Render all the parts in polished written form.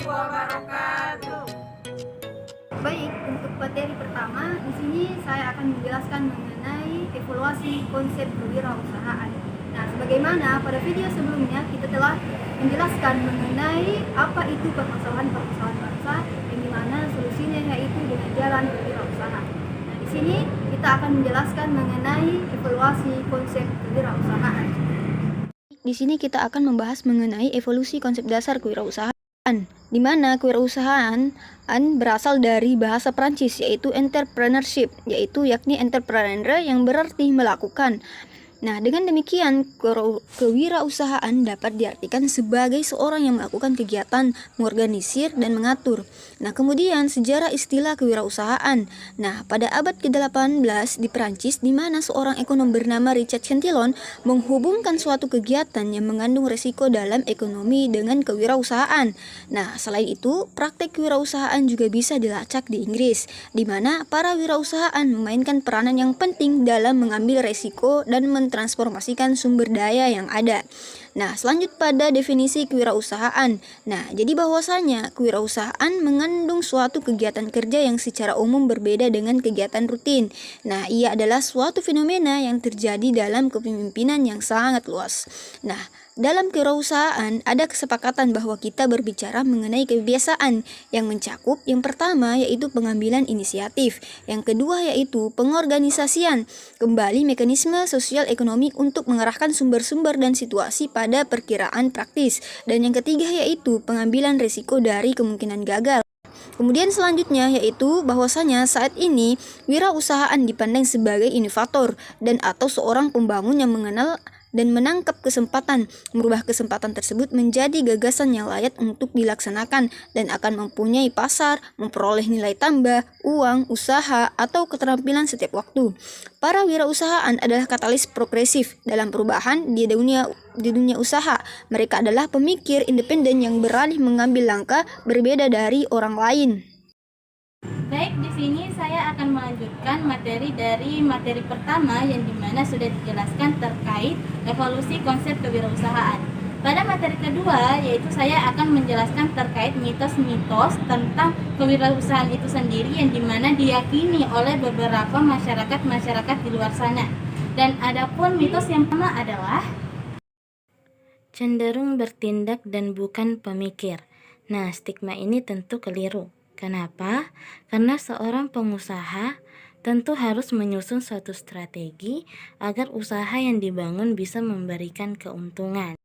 wabarakatuh. Baik, untuk materi pertama, di sini saya akan menjelaskan mengenai evaluasi konsep kewirausahaan. Nah, sebagaimana pada video sebelumnya kita telah menjelaskan mengenai apa itu permasalahan-permasalahan bangsa, yang dimana solusinya yaitu dengan jalan kewirausahaan. Nah, di sini kita akan menjelaskan mengenai evaluasi konsep kewirausahaan. Di sini kita akan membahas mengenai evolusi konsep dasar kewirausahaan, di mana kewirausahaan berasal dari bahasa Prancis yaitu entrepreneurship, yakni entrepreneur yang berarti melakukan. Nah, dengan demikian kewirausahaan dapat diartikan sebagai seorang yang melakukan kegiatan, mengorganisir dan mengatur. Nah, kemudian sejarah istilah kewirausahaan. Nah, pada abad ke-18 di Prancis, di mana seorang ekonom bernama Richard Cantillon menghubungkan suatu kegiatan yang mengandung resiko dalam ekonomi dengan kewirausahaan. Nah, selain itu, praktek kewirausahaan juga bisa dilacak di Inggris, di mana para wirausahaan memainkan peranan yang penting dalam mengambil resiko dan transformasikan sumber daya yang ada. Nah, selanjut pada definisi kewirausahaan. Nah, jadi bahwasanya kewirausahaan mengandung suatu kegiatan kerja yang secara umum berbeda dengan kegiatan rutin. Nah, ia adalah suatu fenomena yang terjadi dalam kepemimpinan yang sangat luas. Nah, dalam kewirausahaan ada kesepakatan bahwa kita berbicara mengenai kebiasaan yang mencakup yang pertama yaitu pengambilan inisiatif, yang kedua yaitu pengorganisasian, kembali mekanisme sosial ekonomi untuk mengarahkan sumber-sumber dan situasi pada perkiraan praktis, dan yang ketiga yaitu pengambilan risiko dari kemungkinan gagal. Kemudian selanjutnya yaitu bahwasanya saat ini wirausahaan dipandang sebagai inovator dan atau seorang pembangun yang mengenal dan menangkap kesempatan, merubah kesempatan tersebut menjadi gagasan yang layak untuk dilaksanakan dan akan mempunyai pasar, memperoleh nilai tambah, uang, usaha, atau keterampilan setiap waktu. Para wirausahaan adalah katalis progresif dalam perubahan di dunia usaha. Mereka adalah pemikir independen yang beralih mengambil langkah berbeda dari orang lain. Baik, di sini saya akan melanjutkan materi pertama yang dimana sudah dijelaskan terkait evolusi konsep kewirausahaan. Pada materi kedua, yaitu saya akan menjelaskan terkait mitos-mitos tentang kewirausahaan itu sendiri yang dimana diyakini oleh beberapa masyarakat di luar sana. Dan adapun mitos yang pertama adalah cenderung bertindak dan bukan pemikir. Nah, stigma ini tentu keliru. Kenapa? Karena seorang pengusaha tentu harus menyusun suatu strategi agar usaha yang dibangun bisa memberikan keuntungan.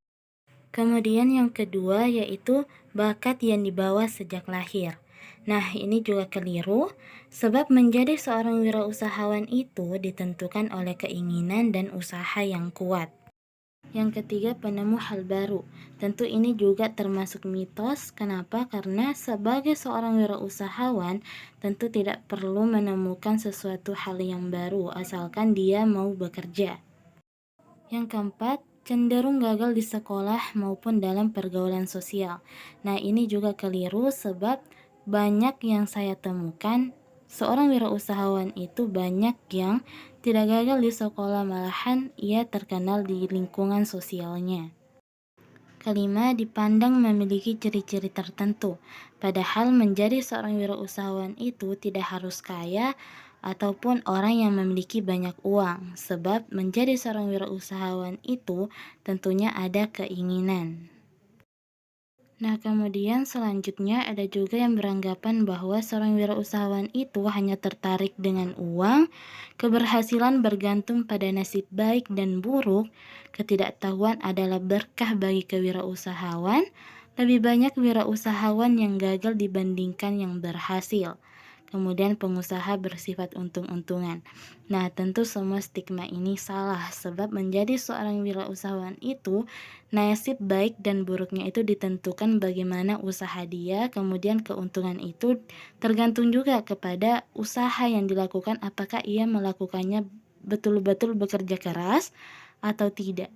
Kemudian yang kedua yaitu bakat yang dibawa sejak lahir. Nah, ini juga keliru sebab menjadi seorang wirausahawan itu ditentukan oleh keinginan dan usaha yang kuat. Yang ketiga, penemu hal baru. Tentu ini juga termasuk mitos. Kenapa? Karena sebagai seorang wirausahawan tentu tidak perlu menemukan sesuatu hal yang baru asalkan dia mau bekerja. Yang keempat, cenderung gagal di sekolah maupun dalam pergaulan sosial. Nah, ini juga keliru sebab banyak yang saya temukan seorang wirausahawan itu banyak yang tidak gagal di sekolah, malahan ia terkenal di lingkungan sosialnya. Kelima, dipandang memiliki ciri-ciri tertentu. Padahal menjadi seorang wirausahawan itu tidak harus kaya ataupun orang yang memiliki banyak uang, sebab menjadi seorang wirausahawan itu tentunya ada keinginan. Nah, kemudian selanjutnya ada juga yang beranggapan bahwa seorang wirausahawan itu hanya tertarik dengan uang, keberhasilan bergantung pada nasib baik dan buruk, ketidaktahuan adalah berkah bagi kewirausahawan, lebih banyak wirausahawan yang gagal dibandingkan yang berhasil. Kemudian pengusaha bersifat untung-untungan. Nah, tentu semua stigma ini salah sebab menjadi seorang wirausahawan itu nasib baik dan buruknya itu ditentukan bagaimana usaha dia, kemudian keuntungan itu tergantung juga kepada usaha yang dilakukan, apakah ia melakukannya betul-betul bekerja keras atau tidak.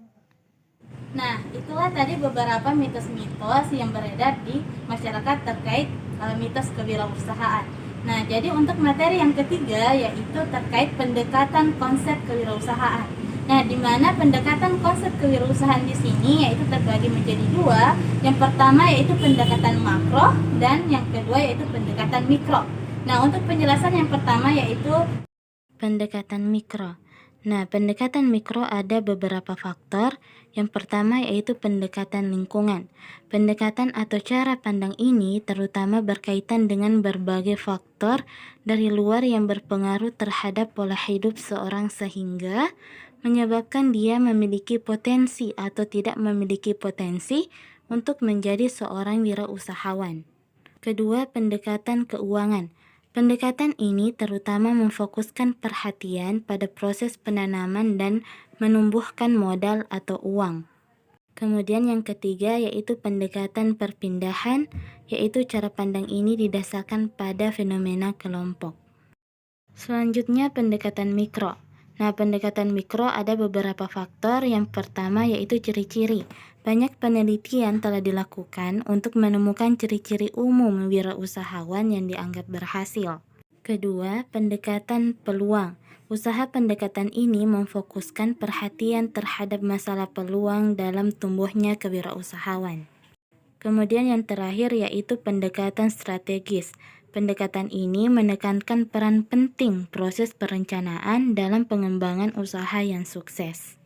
Nah, itulah tadi beberapa mitos-mitos yang beredar di masyarakat terkait mitos kewirausahaan. Nah, jadi untuk materi yang ketiga yaitu terkait pendekatan konsep kewirausahaan. Nah, di mana pendekatan konsep kewirausahaan di sini yaitu terbagi menjadi dua. Yang pertama yaitu pendekatan makro dan yang kedua yaitu pendekatan mikro. Nah, untuk penjelasan yang pertama yaitu pendekatan mikro. Nah, pendekatan mikro ada beberapa faktor. Yang pertama yaitu pendekatan lingkungan. Pendekatan atau cara pandang ini terutama berkaitan dengan berbagai faktor dari luar yang berpengaruh terhadap pola hidup seorang sehingga menyebabkan dia memiliki potensi atau tidak memiliki potensi untuk menjadi seorang wirausahawan. Kedua, pendekatan keuangan. Pendekatan ini terutama memfokuskan perhatian pada proses penanaman dan menumbuhkan modal atau uang. Kemudian yang ketiga yaitu pendekatan perpindahan, yaitu cara pandang ini didasarkan pada fenomena kelompok. Selanjutnya pendekatan mikro. Nah, pendekatan mikro ada beberapa faktor. Yang pertama yaitu ciri-ciri. Banyak penelitian telah dilakukan untuk menemukan ciri-ciri umum wirausahawan yang dianggap berhasil. Kedua, pendekatan peluang. Usaha pendekatan ini memfokuskan perhatian terhadap masalah peluang dalam tumbuhnya kewirausahawan. Kemudian yang terakhir yaitu pendekatan strategis. Pendekatan ini menekankan peran penting proses perencanaan dalam pengembangan usaha yang sukses.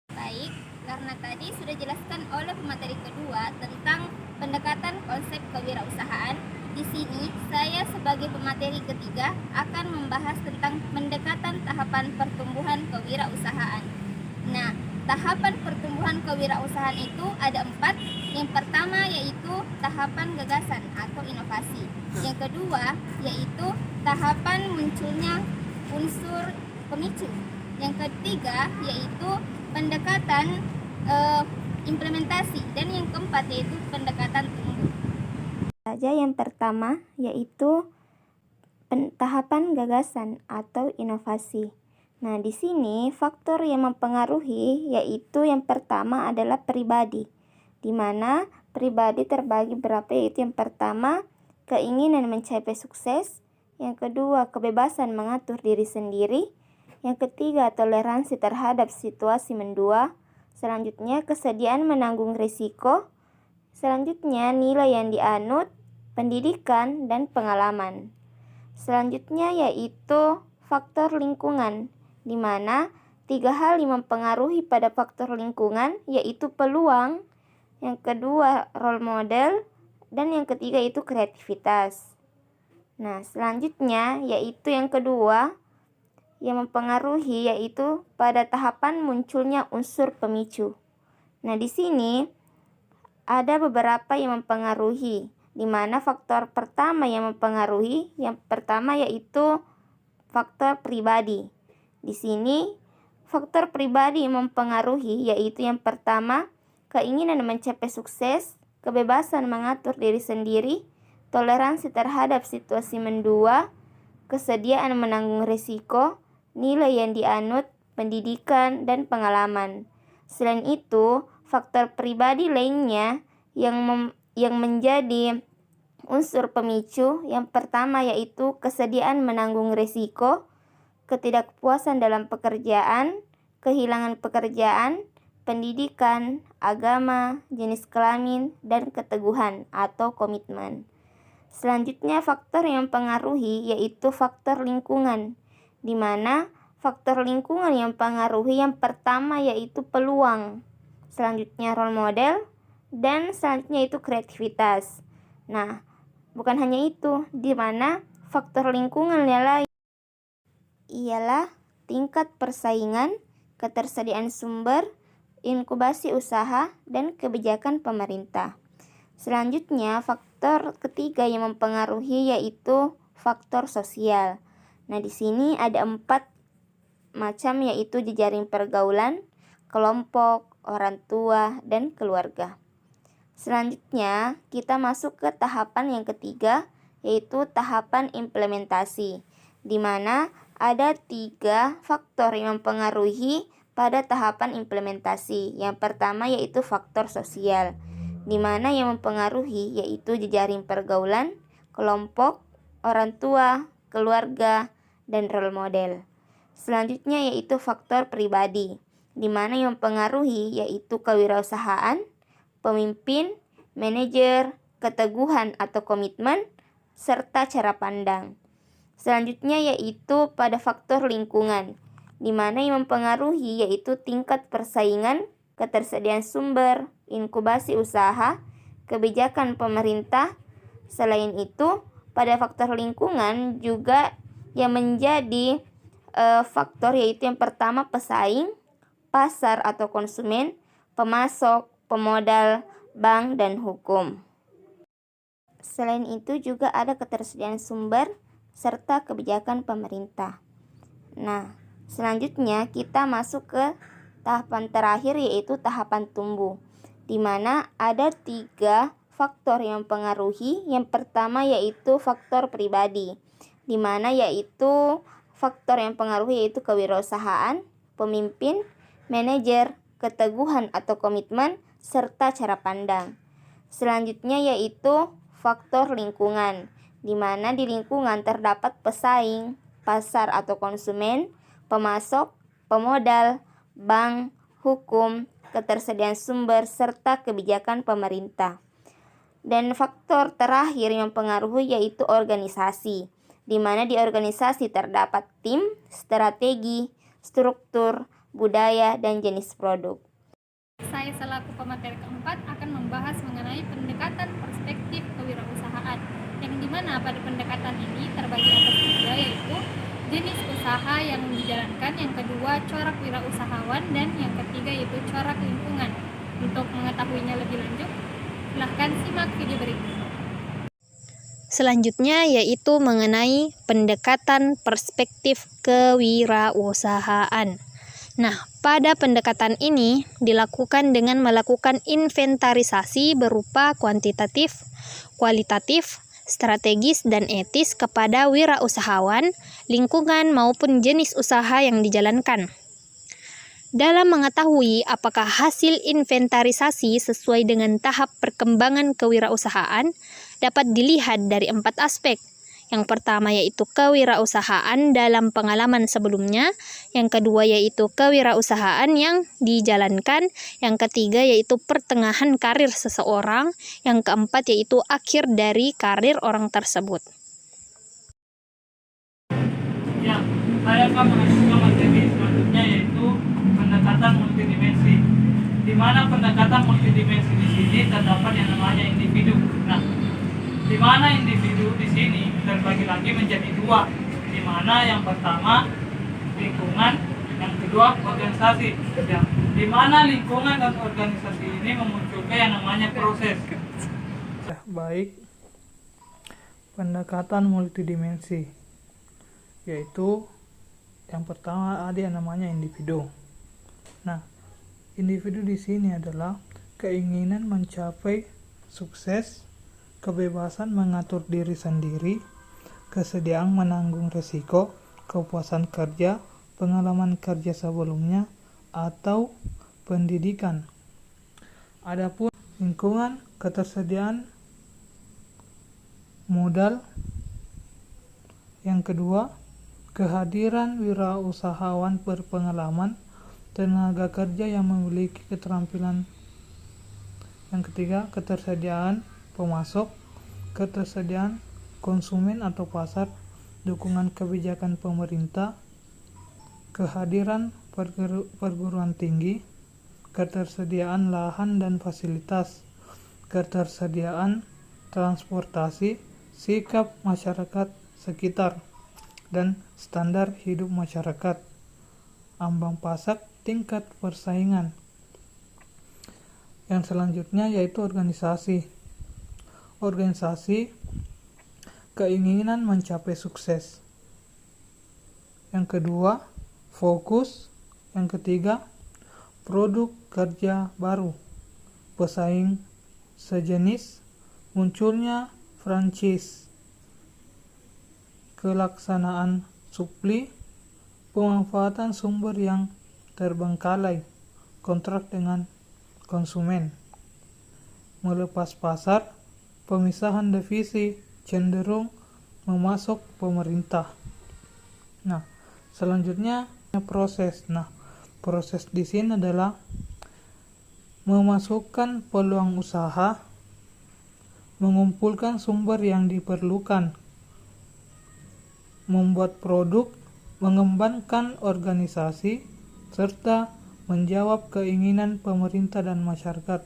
Baik, karena tadi sudah dijelaskan oleh pemateri kedua tentang pendekatan konsep kewirausahaan, di sini saya sebagai pemateri ketiga akan membahas tentang pendekatan tahapan pertumbuhan kewirausahaan. Nah, tahapan pertumbuhan kewirausahaan itu ada 4. Yang pertama yaitu tahapan gagasan atau inovasi. Yang kedua yaitu tahapan munculnya unsur pemicu. Yang ketiga yaitu pendekatan implementasi, dan yang keempat yaitu pendekatan tumbuh. Saja yang pertama yaitu tahapan gagasan atau inovasi. Nah, di sini faktor yang mempengaruhi yaitu yang pertama adalah pribadi, di mana pribadi terbagi berapa, yaitu yang pertama keinginan mencapai sukses, yang kedua kebebasan mengatur diri sendiri, yang ketiga toleransi terhadap situasi mendua, selanjutnya kesediaan menanggung risiko, selanjutnya nilai yang dianut, pendidikan, dan pengalaman. Selanjutnya yaitu faktor lingkungan, di mana 3 hal yang mempengaruhi pada faktor lingkungan yaitu peluang, yang kedua role model, dan yang ketiga itu kreativitas. Nah, selanjutnya yaitu yang kedua yang mempengaruhi yaitu pada tahapan munculnya unsur pemicu. Nah, di sini ada beberapa yang mempengaruhi, di mana faktor pertama yang mempengaruhi, yang pertama yaitu faktor pribadi. Di sini faktor pribadi yang mempengaruhi yaitu yang pertama keinginan mencapai sukses, kebebasan mengatur diri sendiri, toleransi terhadap situasi mendua, kesediaan menanggung risiko, nilai yang dianut, pendidikan, dan pengalaman. Selain itu, faktor pribadi lainnya yang menjadi unsur pemicu yang pertama yaitu kesediaan menanggung risiko, ketidakpuasan dalam pekerjaan, kehilangan pekerjaan, pendidikan, agama, jenis kelamin, dan keteguhan atau komitmen. Selanjutnya faktor yang mempengaruhi yaitu faktor lingkungan, di mana faktor lingkungan yang mempengaruhi yang pertama yaitu peluang, selanjutnya role model, dan selanjutnya itu kreativitas. Nah, bukan hanya itu, di mana faktor lingkungan yang lain ialah tingkat persaingan, ketersediaan sumber, inkubasi usaha, dan kebijakan pemerintah. Selanjutnya, faktor ketiga yang mempengaruhi yaitu faktor sosial. Nah, di sini ada 4 macam yaitu jejaring pergaulan, kelompok, orang tua, dan keluarga. Selanjutnya, kita masuk ke tahapan yang ketiga yaitu tahapan implementasi, di mana ada 3 faktor yang mempengaruhi pada tahapan implementasi. Yang pertama yaitu faktor sosial, di mana yang mempengaruhi yaitu jejaring pergaulan, kelompok, orang tua, keluarga, dan role model. Selanjutnya yaitu faktor pribadi, di mana yang mempengaruhi yaitu kewirausahaan, pemimpin, manajer, keteguhan atau komitmen, serta cara pandang. Selanjutnya yaitu pada faktor lingkungan, di mana yang mempengaruhi yaitu tingkat persaingan, ketersediaan sumber, inkubasi usaha, kebijakan pemerintah. Selain itu, pada faktor lingkungan juga yang menjadi faktor yaitu yang pertama pesaing, pasar atau konsumen, pemasok, pemodal, bank, dan hukum. Selain itu juga ada ketersediaan sumber serta kebijakan pemerintah. Nah, selanjutnya kita masuk ke tahapan terakhir yaitu tahapan tumbuh, di mana ada 3 faktor yang mempengaruhi. Yang pertama yaitu faktor pribadi, di mana yaitu faktor yang mempengaruhi yaitu kewirausahaan, pemimpin, manajer, keteguhan atau komitmen, serta cara pandang. Selanjutnya yaitu faktor lingkungan, di mana di lingkungan terdapat pesaing, pasar atau konsumen, pemasok, pemodal, bank, hukum, ketersediaan sumber, serta kebijakan pemerintah. Dan faktor terakhir yang mempengaruhi yaitu organisasi, di mana di organisasi terdapat tim, strategi, struktur, budaya, dan jenis produk. Saya selaku pemateri keempat akan membahas mengenai pendekatan perspektif kewirausahaan, yang dimana pada pendekatan ini terbagi atas 3, yaitu jenis usaha yang dijalankan, yang kedua corak wirausahawan, dan yang ketiga yaitu corak lingkungan. Untuk mengetahuinya lebih lanjut, silahkan simak video berikut. Selanjutnya yaitu mengenai pendekatan perspektif kewirausahaan. Nah, pada pendekatan ini dilakukan dengan melakukan inventarisasi berupa kuantitatif, kualitatif, strategis, dan etis kepada wirausahawan, lingkungan maupun jenis usaha yang dijalankan. Dalam mengetahui apakah hasil inventarisasi sesuai dengan tahap perkembangan kewirausahaan, dapat dilihat dari 4 aspek. Yang pertama yaitu kewirausahaan dalam pengalaman sebelumnya, yang kedua yaitu kewirausahaan yang dijalankan, yang ketiga yaitu pertengahan karir seseorang, yang keempat yaitu akhir dari karir orang tersebut. Ya, saya akan mengajukan materi selanjutnya yaitu pendekatan multidimensi, di mana pendekatan multidimensi di sini terdapat yang namanya individu. Nah, di mana individu di sini terbagi lagi menjadi 2, di mana yang pertama lingkungan, yang kedua organisasi. Ya, di mana lingkungan dan organisasi ini memunculkan yang namanya proses. Baik, pendekatan multidimensi, yaitu yang pertama ada yang namanya individu. Nah, individu di sini adalah keinginan mencapai sukses, kebebasan mengatur diri sendiri, kesediaan menanggung risiko, kepuasan kerja, pengalaman kerja sebelumnya, atau pendidikan. Adapun lingkungan, ketersediaan modal. Yang kedua, kehadiran wirausahawan berpengalaman, tenaga kerja yang memiliki keterampilan. Yang ketiga, ketersediaan pemasok, ketersediaan konsumen atau pasar, dukungan kebijakan pemerintah, kehadiran perguruan tinggi, ketersediaan lahan dan fasilitas, ketersediaan transportasi, sikap masyarakat sekitar, dan standar hidup masyarakat, ambang pasar, tingkat persaingan. Yang selanjutnya yaitu organisasi. Organisasi, keinginan mencapai sukses. Yang kedua, fokus. Yang ketiga, produk kerja baru, pesaing sejenis, munculnya franchise, kelaksanaan supli, pemanfaatan sumber yang terbengkalai, kontrak dengan konsumen, melepas pasar, pemisahan divisi, cenderung memasok pemerintah. Nah, Selanjutnya proses. Nah, proses di sini adalah memasukkan peluang usaha, mengumpulkan sumber yang diperlukan, membuat produk, mengembangkan organisasi, serta menjawab keinginan pemerintah dan masyarakat.